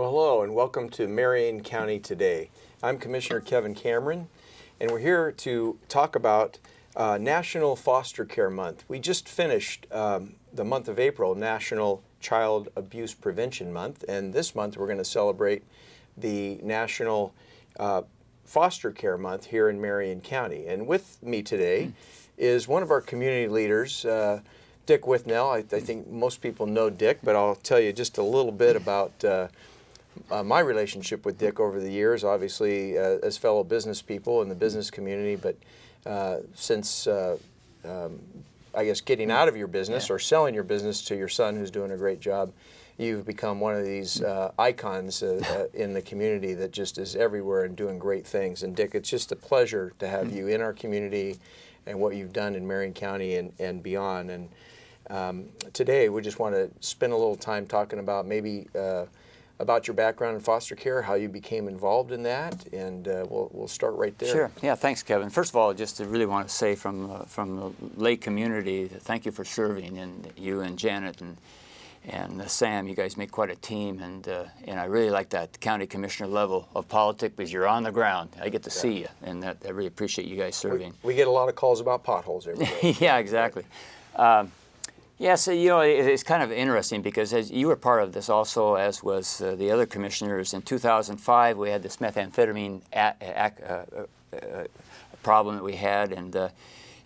Well, hello and welcome to Marion County Today. I'm Commissioner Kevin Cameron, and we're here to talk about National Foster Care Month. We just finished the month of April, National Child Abuse Prevention Month, and this month we're going to celebrate the National Foster Care Month here in Marion County. And with me today is one of our community leaders, Dick Withnell. I think most people know Dick, but I'll tell you just a little bit about my relationship with Dick over the years, obviously as fellow business people in the business community, but since I guess getting out of your business or selling your business to your son who's doing a great job, you've become one of these icons in the community that just is everywhere and doing great things. And Dick, it's just a pleasure to have you in our community and what you've done in Marion County and beyond. And today we just want to spend a little time talking about maybe about your background in foster care, how you became involved in that, and we'll start right there. Sure. Yeah, thanks, Kevin. First of all, just to really want to say from the Lake community, thank you for serving, and you and Janet and Sam, you guys make quite a team, and I really like that county commissioner level of politics because you're on the ground. I get to see you, and I really appreciate you guys serving. We get a lot of calls about potholes every day. Yeah, exactly. Yeah, so it's kind of interesting because as you were part of this also, as was the other commissioners. In 2005, we had this methamphetamine problem that we had,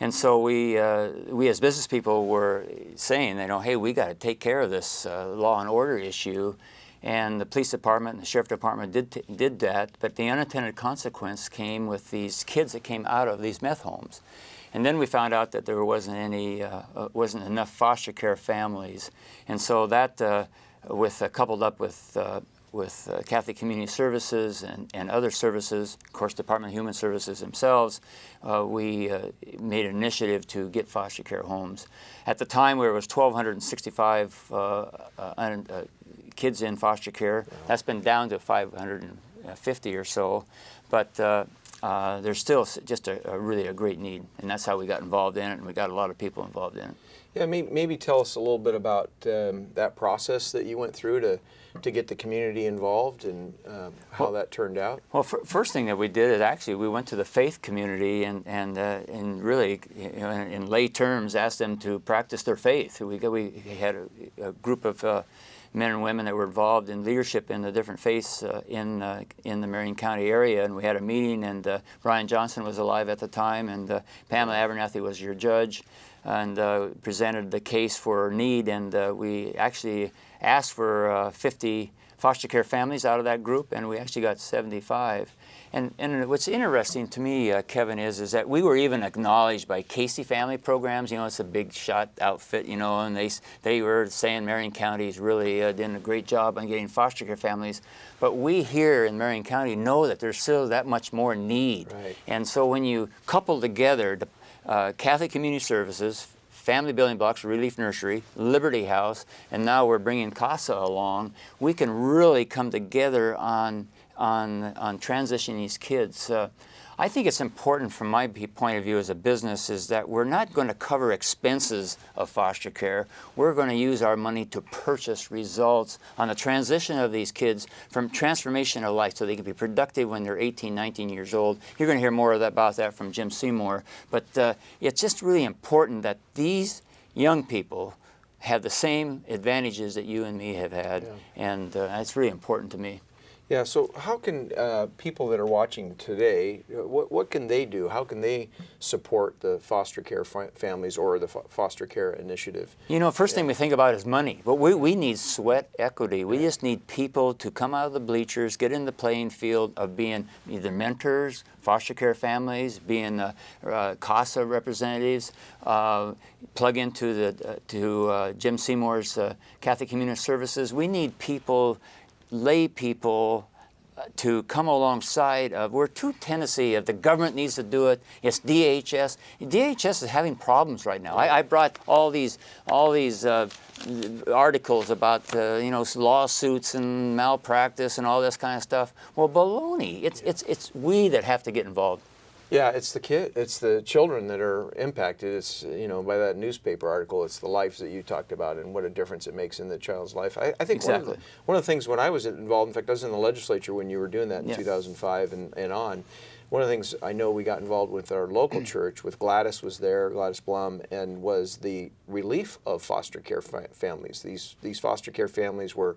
and so we as business people were saying, hey, we got to take care of this law and order issue, and the police department and the sheriff department did that. But the unintended consequence came with these kids that came out of these meth homes. And then we found out that there wasn't enough foster care families, and so that, coupled up with Catholic Community Services and other services, of course, Department of Human Services themselves, we made an initiative to get foster care homes. At the time, there was 1,265 kids in foster care. That's been down to 550 or so, but. There's still just really a great need, and that's how we got involved in it, and we got a lot of people involved in it. Yeah, maybe tell us a little bit about that process that you went through to get the community involved and how that turned out. Well, first thing that we did is actually we went to the faith community and really, in lay terms, asked them to practice their faith. We had a group of men and women that were involved in leadership in the different faiths in the Marion County area, and we had a meeting, and Brian Johnson was alive at the time, and Pamela Abernathy was your judge, and presented the case for need, and we actually asked for 50 foster care families out of that group, and we actually got 75. And what's interesting to me, Kevin, is that we were even acknowledged by Casey Family Programs. It's a big shot outfit, and they were saying Marion County is really doing a great job on getting foster care families. But we here in Marion County know that there's still that much more need. Right. And so when you couple together the Catholic Community Services, Family Building Blocks, Relief Nursery, Liberty House, and now we're bringing CASA along, we can really come together on transitioning these kids. I think it's important from my point of view as a business is that we're not going to cover expenses of foster care. We're going to use our money to purchase results on the transition of these kids from transformation of life so they can be productive when they're 18, 19 years old. You're going to hear more about that from Jim Seymour. But it's just really important that these young people have the same advantages that you and me have had, and that's really important to me. Yeah, so how can people that are watching today, what can they do? How can they support the foster care families or the foster care initiative? First thing we think about is money, but we need sweat equity. We just need people to come out of the bleachers, get in the playing field of being either mentors, foster care families, being CASA representatives, plug into Jim Seymour's Catholic Community Services. We need people, lay people, to come alongside of. We're too tendency of the government needs to do it. It's DHS. DHS is having problems right now. I brought all these articles about lawsuits and malpractice and all this kind of stuff. Well, baloney. It's we that have to get involved. Yeah, it's it's the children that are impacted. It's, by that newspaper article, it's the lives that you talked about and what a difference it makes in the child's life. I think Exactly. one of the things when I was involved, in fact, I was in the legislature when you were doing that in Yeah. 2005 and on. One of the things I know we got involved with our local church, with Gladys was there, Gladys Blum, and was the relief of foster care families. These foster care families were,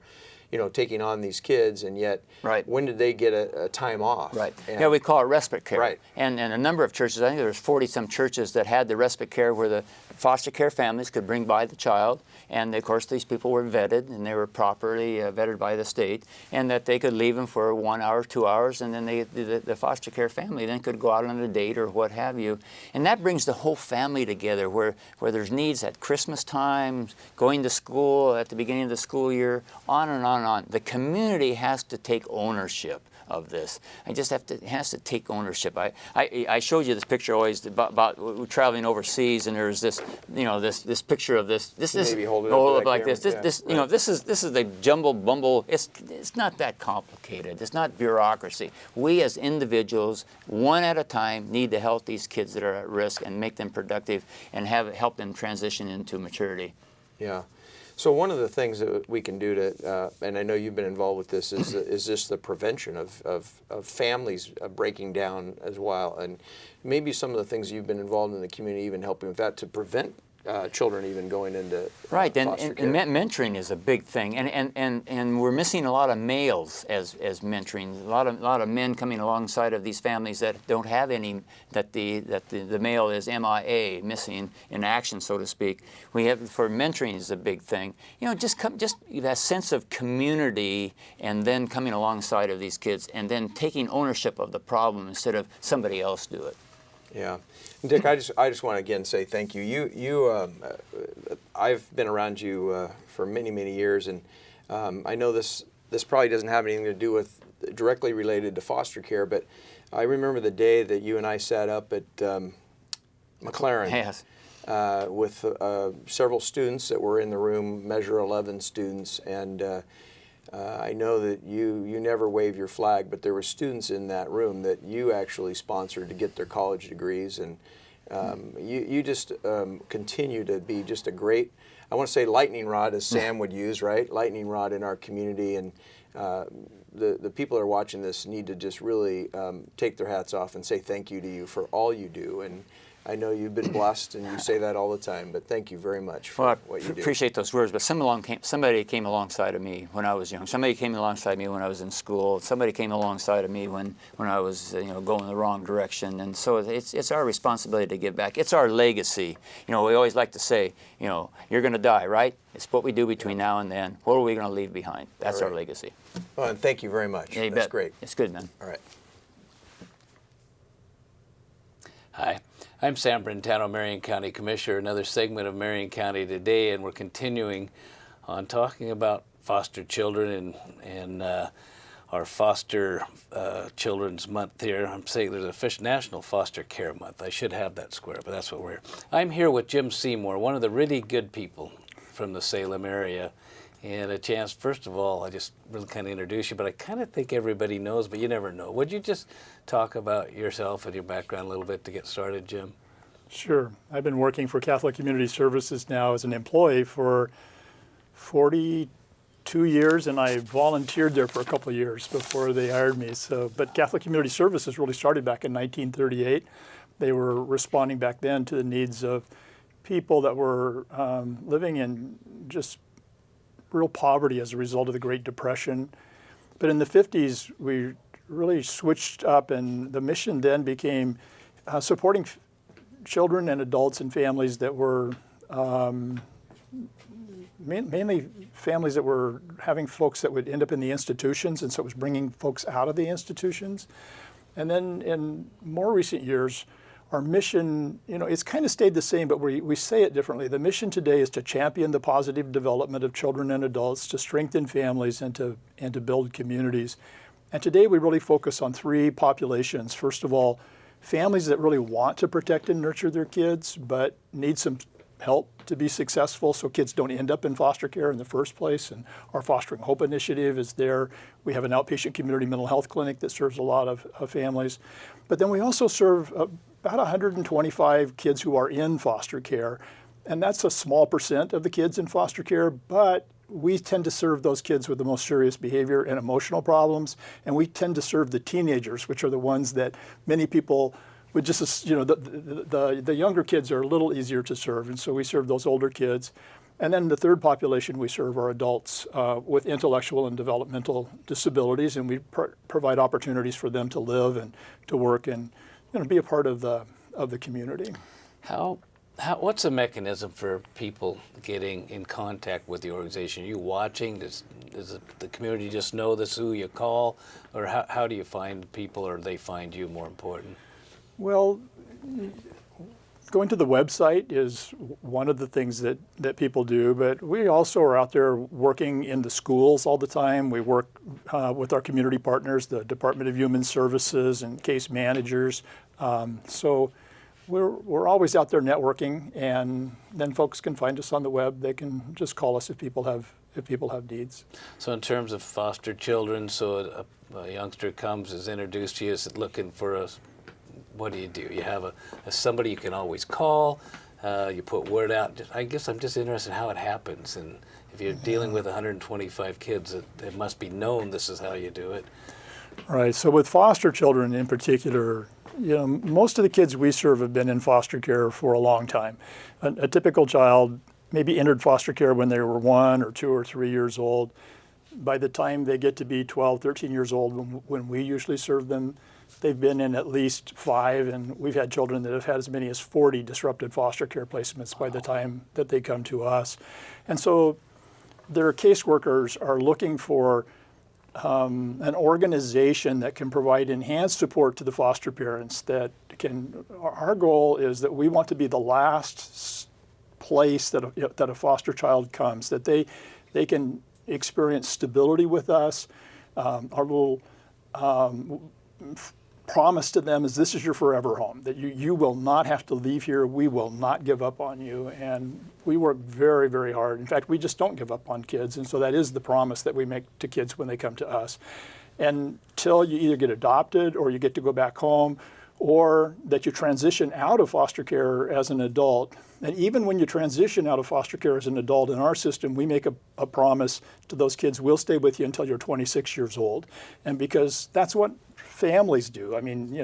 taking on these kids, and yet, Right. when did they get a time off? Right. And Yeah, we call it respite care. Right. And a number of churches, I think there was 40-some churches that had the respite care where the foster care families could bring by the child, and of course these people were vetted, and they were properly vetted by the state, and that they could leave them for 1 hour, 2 hours, and then the foster care family then could go out on a date or what have you. And that brings the whole family together where there's needs at Christmas time, going to school at the beginning of the school year, on and on and on. The community has to take ownership of this. It has to take ownership. I showed you this picture always about traveling overseas, and there's this, this picture of this. Maybe hold it up up like camera. this. Yeah, right. This is the jumble bumble. It's not that complicated. It's not bureaucracy. We as individuals, one at a time, need to help these kids that are at risk and make them productive and help them transition into maturity. Yeah. So one of the things that we can do to, and I know you've been involved with this, is just the prevention of families breaking down as well, and maybe some of the things you've been involved in the community, even helping with that to prevent children even going into right, foster care. and mentoring is a big thing, and we're missing a lot of males as mentoring. A lot of men coming alongside of these families that don't have any, that the male is MIA, missing in action, so to speak. We have, for mentoring is a big thing. Just that sense of community, and then coming alongside of these kids, and then taking ownership of the problem instead of somebody else do it. Yeah, Dick, I just want to again say thank you. I've been around you for many years, and I know this probably doesn't have anything to do with directly related to foster care, but I remember the day that you and I sat up at McLaren. Yes. With several students that were in the room, Measure 11 students, and I know that you never wave your flag, but there were students in that room that you actually sponsored to get their college degrees, and you just continue to be just a great, I want to say lightning rod, as Sam would use, right? Lightning rod in our community, and the people that are watching this need to just really take their hats off and say thank you to you for all you do. And I know you've been blessed, and you say that all the time, but thank you very much for what you do. I appreciate those words, but somebody came alongside of me when I was young. Somebody came alongside me when I was in school. Somebody came alongside of me when I was going the wrong direction. And so it's our responsibility to give back. It's our legacy. We always like to say, you're going to die, right? It's what we do between now and then. What are we going to leave behind? That's our legacy. Well, and thank you very much. Yeah, you That's bet. great. It's good, man. All right. Hi, I'm Sam Brentano, Marion County Commissioner, another segment of Marion County Today, and we're continuing on talking about foster children and our Foster Children's Month here. I'm saying there's a National Foster Care Month. I should have that square, but that's what we're. I'm here with Jim Seymour, one of the really good people from the Salem area, and a chance, first of all, I just really kind of introduce you, but I kind of think everybody knows, but you never know. Would you just talk about yourself and your background a little bit to get started, Jim? Sure. I've been working for Catholic Community Services now as an employee for 42 years, and I volunteered there for a couple of years before they hired me. But Catholic Community Services really started back in 1938. They were responding back then to the needs of people that were living in just real poverty as a result of the Great Depression. But in the 50s, we really switched up, and the mission then became supporting children and adults and families that were mainly families that were having folks that would end up in the institutions, and so it was bringing folks out of the institutions. And then in more recent years, our mission, it's kind of stayed the same, but we say it differently. The mission today is to champion the positive development of children and adults, to strengthen families, and to build communities. And today we really focus on three populations. First of all, families that really want to protect and nurture their kids, but need some help to be successful so kids don't end up in foster care in the first place. And our Fostering Hope initiative is there. We have an outpatient community mental health clinic that serves a lot of families. But then we also serve about 125 kids who are in foster care. And that's a small percent of the kids in foster care, but we tend to serve those kids with the most serious behavior and emotional problems. And we tend to serve the teenagers, which are the ones that many people would just, the younger kids are a little easier to serve. And so we serve those older kids. And then the third population we serve are adults with intellectual and developmental disabilities. And we provide opportunities for them to live and to work and be a part of the community. What's the mechanism for people getting in contact with the organization? Are you watching? Does the community just know this, who you call? Or how do you find people, or they find you, more important? Well, going to the website is one of the things that people do, but we also are out there working in the schools all the time. We work with our community partners, the Department of Human Services and case managers. So we're always out there networking, and then folks can find us on the web. They can just call us if people have needs. So in terms of foster children, so a youngster comes, is introduced to you, is looking for what do? You have somebody you can always call. You put word out. I guess I'm just interested in how it happens. And if you're dealing with 125 kids, it must be known this is how you do it. Right. So with foster children in particular, most of the kids we serve have been in foster care for a long time. A typical child maybe entered foster care when they were 1 or 2 or 3 years old. By the time they get to be 12, 13 years old, when we usually serve them, they've been in at least 5, and we've had children that have had as many as 40 disrupted foster care placements by the time that they come to us. And so their caseworkers are looking for an organization that can provide enhanced support to the foster parents. Our goal is that we want to be the last place that a foster child comes, that they can experience stability with us. Our little promise to them is this is your forever home, that you will not have to leave here. We will not give up on you. And we work very, very hard. In fact, we just don't give up on kids. And so that is the promise that we make to kids when they come to us. Until you either get adopted or you get to go back home, or that you transition out of foster care as an adult. And even when you transition out of foster care as an adult in our system, we make a promise to those kids, we'll stay with you until you're 26 years old. And because that's what families do. I mean,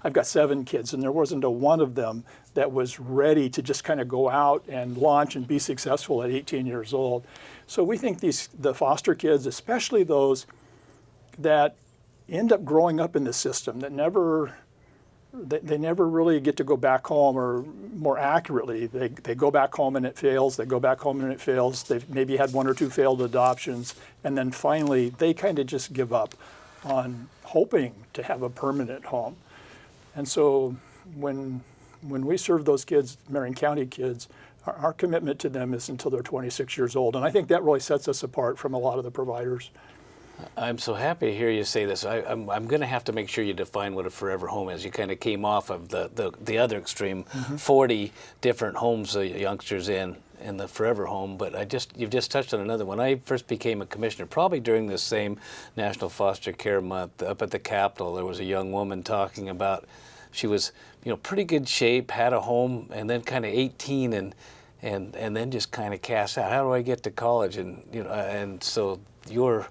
I've got 7 kids, and there wasn't a one of them that was ready to just kind of go out and launch and be successful at 18 years old. So we think the foster kids, especially those that end up growing up in the system, that they never really get to go back home, or more accurately, they go back home and it fails, they go back home and it fails, they've maybe had 1 or 2 failed adoptions, and then finally they kind of just give up on hoping to have a permanent home. And so when we serve those kids, Marion County kids, our commitment to them is until they're 26 years old. And I think that really sets us apart from a lot of the providers. I'm so happy to hear you say this. I'm going to have to make sure you define what a forever home is. You kind of came off of the other extreme, 40 different homes youngsters in the forever home, but you've just touched on another one. I first became a commissioner probably during this same National Foster Care Month up at the Capitol. There was a young woman talking about she was pretty good shape, had a home, and then kind of 18 and then just kind of cast out. How do I get to college? And so your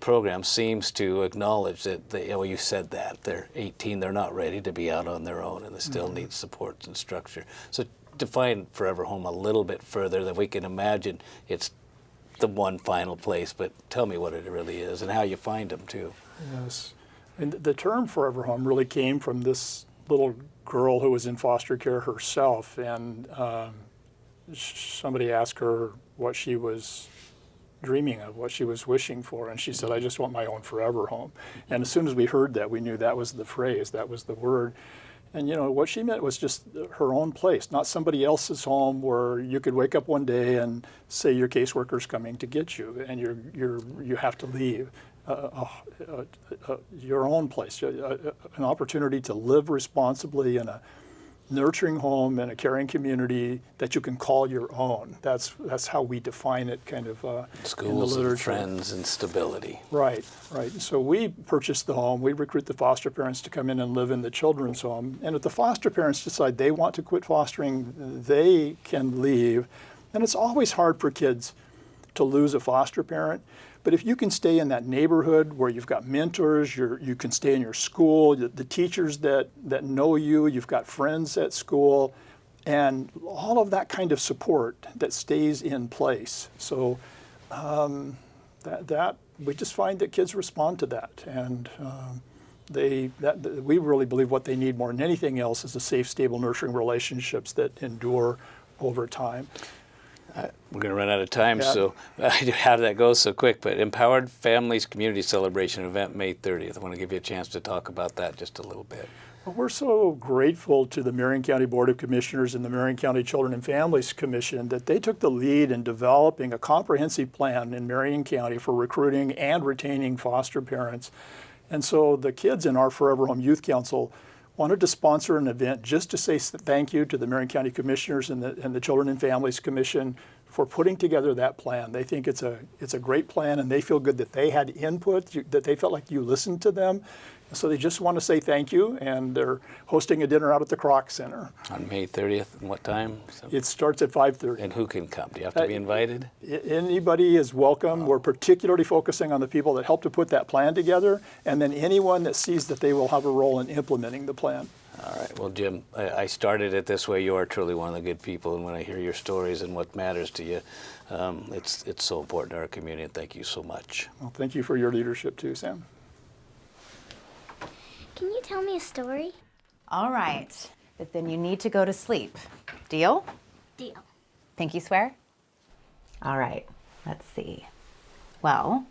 program seems to acknowledge that you said that they're 18, they're not ready to be out on their own, and they still need supports and structure. So define forever home a little bit further, that we can imagine it's the one final place, but tell me what it really is and how you find them too. Yes, and the term forever home really came from this little girl who was in foster care herself, and somebody asked her what she was dreaming of, what she was wishing for, and she said, I just want my own forever home. And as soon as we heard that, we knew that was the phrase, that was the word. And what she meant was just her own place, not somebody else's home where you could wake up one day and say your caseworker's coming to get you and you have to leave. Your own place, an opportunity to live responsibly in nurturing home and a caring community that you can call your own. That's how we define it, kind of in the Schools literature. and friends and stability. Right, right. So we purchase the home. We recruit the foster parents to come in and live in the children's home. And if the foster parents decide they want to quit fostering, they can leave. And it's always hard for kids to lose a foster parent. But if you can stay in that neighborhood where you've got mentors, you can stay in your school, the teachers that know you, you've got friends at school, and all of that kind of support that stays in place. So that we just find that kids respond to that, and we really believe what they need more than anything else is a safe, stable, nurturing relationships that endure over time. We're going to run out of time, Yeah. so how did that go so quick? But Empowered Families Community Celebration event, May 30th. I want to give you a chance to talk about that just a little bit. Well, we're so grateful to the Marion County Board of Commissioners and the Marion County Children and Families Commission that they took the lead in developing a comprehensive plan in Marion County for recruiting and retaining foster parents. And so the kids in our Forever Home Youth Council wanted to sponsor an event just to say thank you to the Marion County Commissioners and the Children and Families Commission for putting together that plan. They think it's a great plan, and they feel good that they had input, that they felt like you listened to them. So they just want to say thank you, and they're hosting a dinner out at the Kroc Center. On May 30th, and what time? It starts at 5:30. And who can come? Do you have to be invited? Anybody is welcome. We're particularly focusing on the people that helped to put that plan together, and then anyone that sees that they will have a role in implementing the plan. All right. Well, Jim, I started it this way. You are truly one of the good people, and when I hear your stories and what matters to you, it's so important to our community, and thank you so much. Well, thank you for your leadership too, Sam. Can you tell me a story? All right, but then you need to go to sleep. Deal? Deal. Pinky swear? All right, let's see. Well,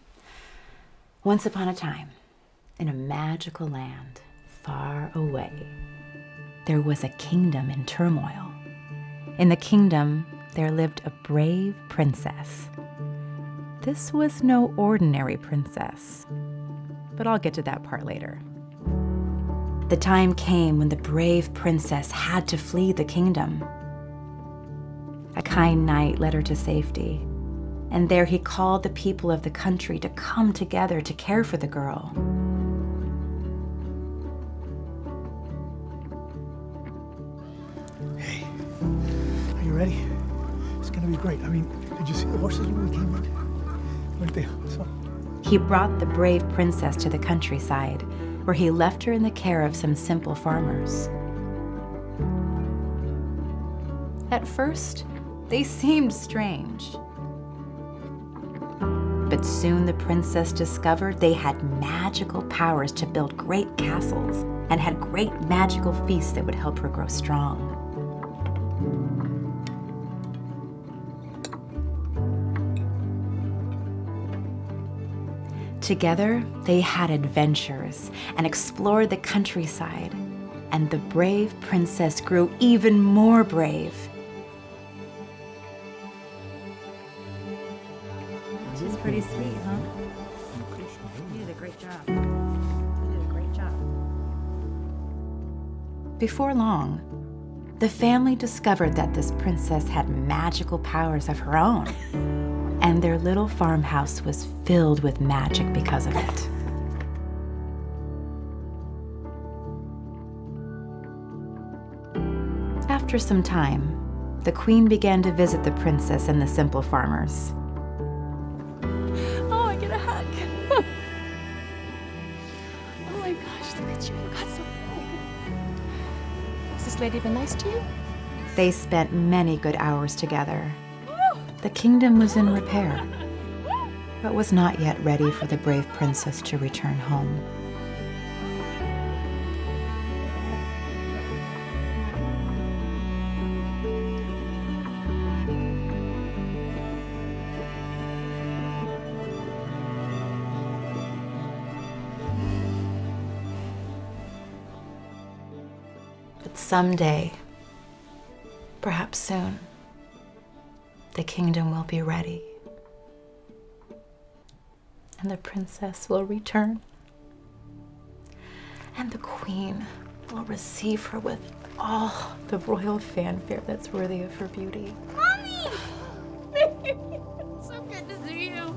once upon a time, in a magical land far away, there was a kingdom in turmoil. In the kingdom, there lived a brave princess. This was no ordinary princess, but I'll get to that part later. The time came when the brave princess had to flee the kingdom. A kind knight led her to safety, and there he called the people of the country to come together to care for the girl. Hey, are you ready? It's gonna be great. I mean, did you see the horses when we came in? Weren't they awesome? He brought the brave princess to the countryside, where he left her in the care of some simple farmers. At first, they seemed strange. But soon the princess discovered they had magical powers to build great castles and had great magical feasts that would help her grow strong. Together, they had adventures and explored the countryside, and the brave princess grew even more brave. Which is pretty sweet, huh? You did a great job. You did a great job. Before long, the family discovered that this princess had magical powers of her own, and their little farmhouse was filled with magic because of it. After some time, the queen began to visit the princess and the simple farmers. Oh, I get a hug. Oh my gosh, look at you. You got so big. Has this lady been nice to you? They spent many good hours together. The kingdom was in repair, but was not yet ready for the brave princess to return home. But someday, perhaps soon, the kingdom will be ready, and the princess will return, and the queen will receive her with all the royal fanfare that's worthy of her beauty. Mommy! It's so good to see you.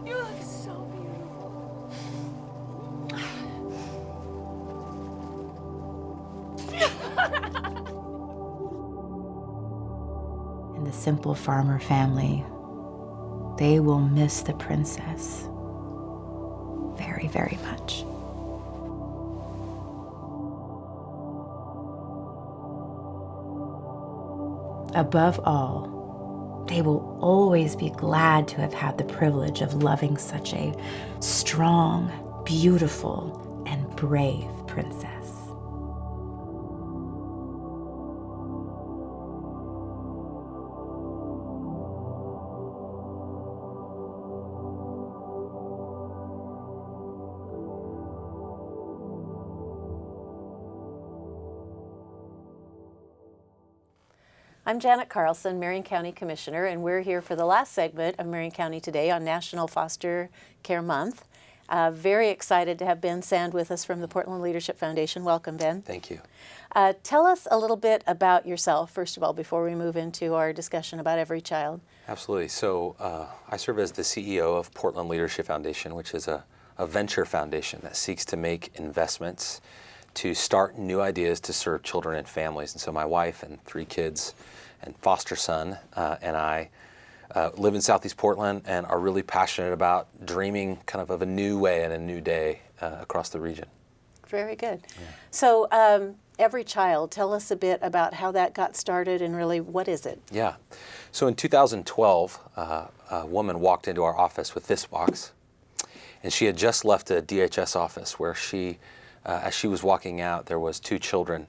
You look so beautiful. And the simple farmer family, they will miss the princess very, very much. Above all, they will always be glad to have had the privilege of loving such a strong, beautiful, and brave princess. I'm Janet Carlson, Marion County Commissioner, and we're here for the last segment of Marion County Today on National Foster Care Month. Very excited to have Ben Sand with us from the Portland Leadership Foundation. Welcome, Ben. Thank you. Tell us a little bit about yourself, first of all, before we move into our discussion about Every Child. Absolutely. So I serve as the CEO of Portland Leadership Foundation, which is a venture foundation that seeks to make investments to start new ideas to serve children and families. And so my wife and 3 kids and foster son and I live in Southeast Portland and are really passionate about dreaming kind of a new way and a new day across the region. Very good. Yeah. So Every Child, tell us a bit about how that got started and really what is it? Yeah. So in 2012, a woman walked into our office with this box, and she had just left a DHS office where she, as she was walking out, there was 2 children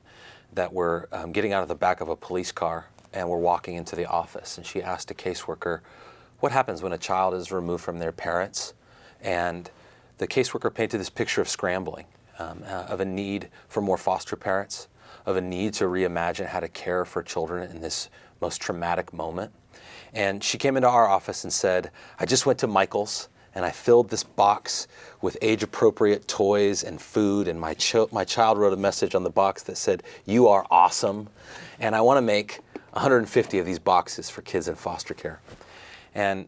that were getting out of the back of a police car and were walking into the office. And she asked a caseworker, what happens when a child is removed from their parents? And the caseworker painted this picture of scrambling, of a need for more foster parents, of a need to reimagine how to care for children in this most traumatic moment. And she came into our office and said, I just went to Michael's and I filled this box with age-appropriate toys and food, and my child wrote a message on the box that said, you are awesome, and I want to make 150 of these boxes for kids in foster care. And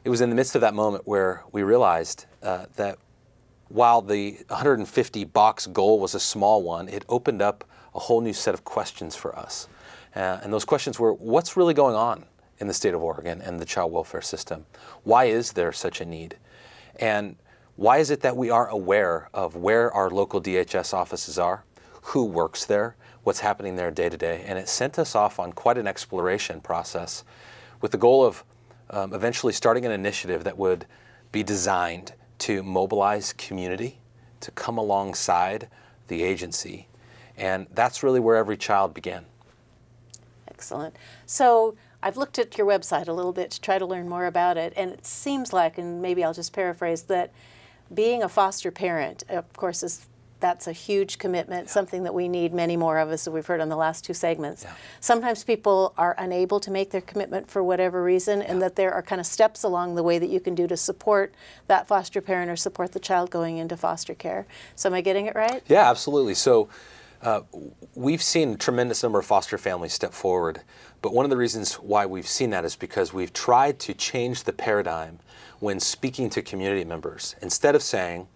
it was in the midst of that moment where we realized that while the 150 box goal was a small one, it opened up a whole new set of questions for us. And those questions were, what's really going on in the state of Oregon and the child welfare system? Why is there such a need? And why is it that we aren't aware of where our local DHS offices are, who works there, what's happening there day to day? And it sent us off on quite an exploration process with the goal of eventually starting an initiative that would be designed to mobilize community, to come alongside the agency. And that's really where Every Child began. Excellent. So I've looked at your website a little bit to try to learn more about it, and it seems like, and maybe I'll just paraphrase, that being a foster parent, of course, that's a huge commitment, something that we need many more of, as we've heard on the last 2 segments. Yeah. Sometimes people are unable to make their commitment for whatever reason, and that there are kind of steps along the way that you can do to support that foster parent or support the child going into foster care. So am I getting it right? Yeah, absolutely. So we've seen a tremendous number of foster families step forward, but one of the reasons why we've seen that is because we've tried to change the paradigm when speaking to community members. Instead of saying,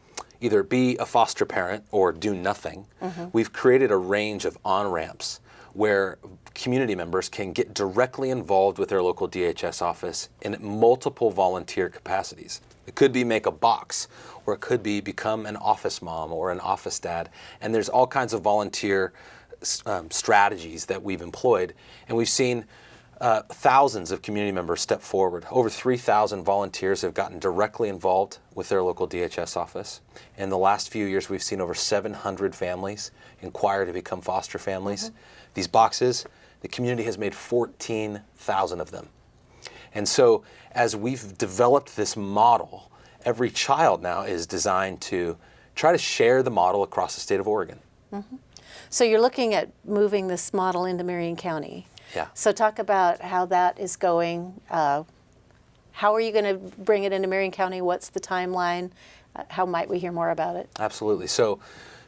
either be a foster parent or do nothing, we've created a range of on-ramps where community members can get directly involved with their local DHS office in multiple volunteer capacities. It could be make a box, or it could be become an office mom or an office dad. And there's all kinds of volunteer strategies that we've employed. And we've seen thousands of community members step forward. Over 3,000 volunteers have gotten directly involved with their local DHS office. In the last few years, we've seen over 700 families inquire to become foster families. These boxes, the community has made 14,000 of them. And so as we've developed this model, Every Child now is designed to try to share the model across the state of Oregon. So you're looking at moving this model into Marion County. Yeah. So talk about how that is going. How are you going to bring it into Marion County? What's the timeline? How might we hear more about it? Absolutely. So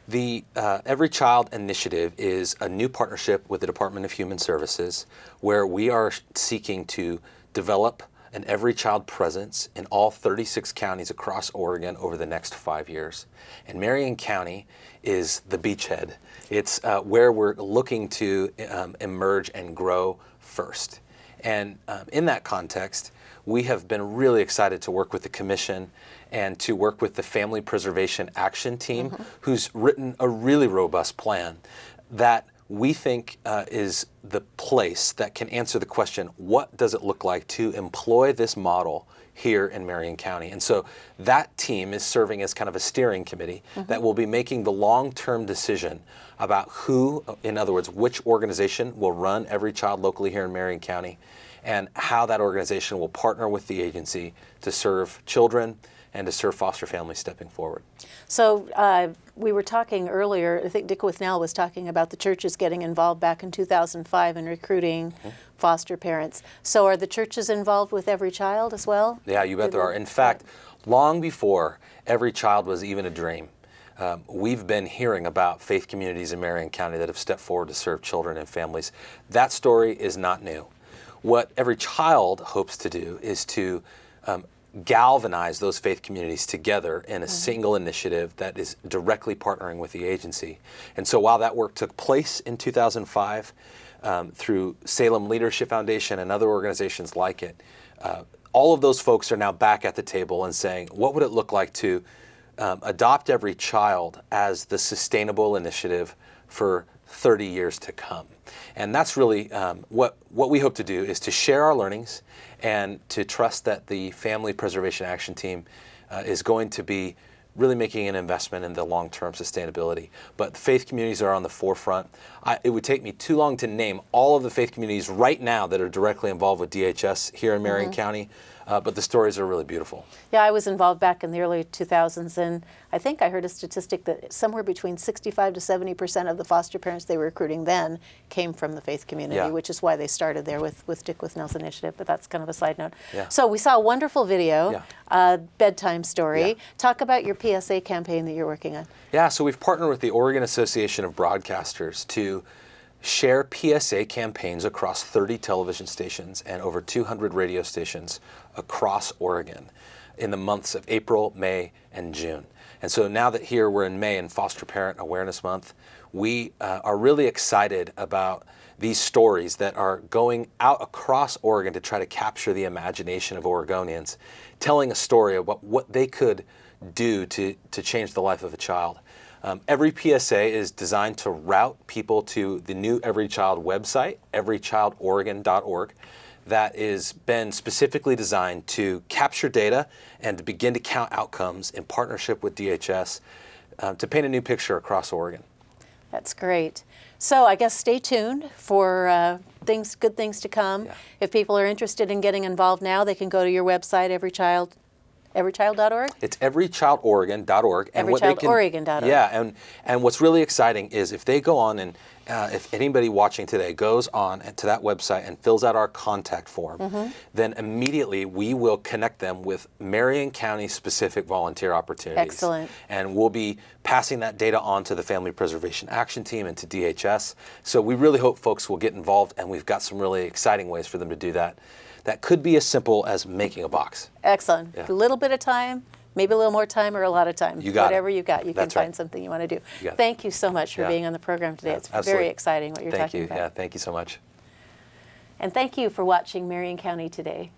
The Every Child Initiative is a new partnership with the Department of Human Services where we are seeking to develop an Every Child presence in all 36 counties across Oregon over the next 5 years. And Marion County is the beachhead. It's where we're looking to emerge and grow first. And in that context, we have been really excited to work with the Commission and to work with the Family Preservation Action Team, who's written a really robust plan that we think is the place that can answer the question, what does it look like to employ this model here in Marion County? And so that team is serving as kind of a steering committee that will be making the long-term decision about who, in other words, which organization will run Every Child locally here in Marion County, and how that organization will partner with the agency to serve children and to serve foster families stepping forward. So we were talking earlier, I think Dick Withnell was talking about the churches getting involved back in 2005 in recruiting foster parents. So are the churches involved with Every Child as well? Yeah, you bet there are. In fact, long before Every Child was even a dream, we've been hearing about faith communities in Marion County that have stepped forward to serve children and families. That story is not new. What Every Child hopes to do is to galvanize those faith communities together in a single initiative that is directly partnering with the agency. And so while that work took place in 2005 through Salem Leadership Foundation and other organizations like it, all of those folks are now back at the table and saying, what would it look like to adopt Every Child as the sustainable initiative for 30 years to come? And that's really what we hope to do, is to share our learnings and to trust that the Family Preservation Action Team is going to be really making an investment in the long-term sustainability. But the faith communities are on the forefront. It would take me too long to name all of the faith communities right now that are directly involved with DHS here in Marion County, but the stories are really beautiful. Yeah, I was involved back in the early 2000s, and I think I heard a statistic that somewhere between 65 to 70% of the foster parents they were recruiting then came from the faith community, which is why they started there with Dick Withnell's initiative, but that's kind of a side note. So we saw a wonderful video, bedtime story. Talk about your PSA campaign that you're working on. Yeah, so we've partnered with the Oregon Association of Broadcasters to share PSA campaigns across 30 television stations and over 200 radio stations across Oregon in the months of April, May, and June. And so now that here we're in May in Foster Parent Awareness Month, we are really excited about these stories that are going out across Oregon to try to capture the imagination of Oregonians, telling a story about what they could do to change the life of a child. Every PSA is designed to route people to the new Every Child website, everychildoregon.org, that has been specifically designed to capture data and to begin to count outcomes in partnership with DHS to paint a new picture across Oregon. That's great. So I guess stay tuned for good things to come. If people are interested in getting involved now, they can go to your website, everychild.org? It's everychildoregon.org. Everychildoregon.org. Yeah, and what's really exciting is if they go on and if anybody watching today goes on to that website and fills out our contact form, then immediately we will connect them with Marion County specific volunteer opportunities. Excellent. And we'll be passing that data on to the Family Preservation Action Team and to DHS. So we really hope folks will get involved, and we've got some really exciting ways for them to do that. That could be as simple as making a box. Excellent. A little bit of time, maybe a little more time, or a lot of time. You got Whatever you got, you That's can find right. something you want to do. You got it. Thank you so much for being on the program today. It's Absolutely. very exciting what you're talking about. Yeah, thank you so much. And thank you for watching Marion County Today.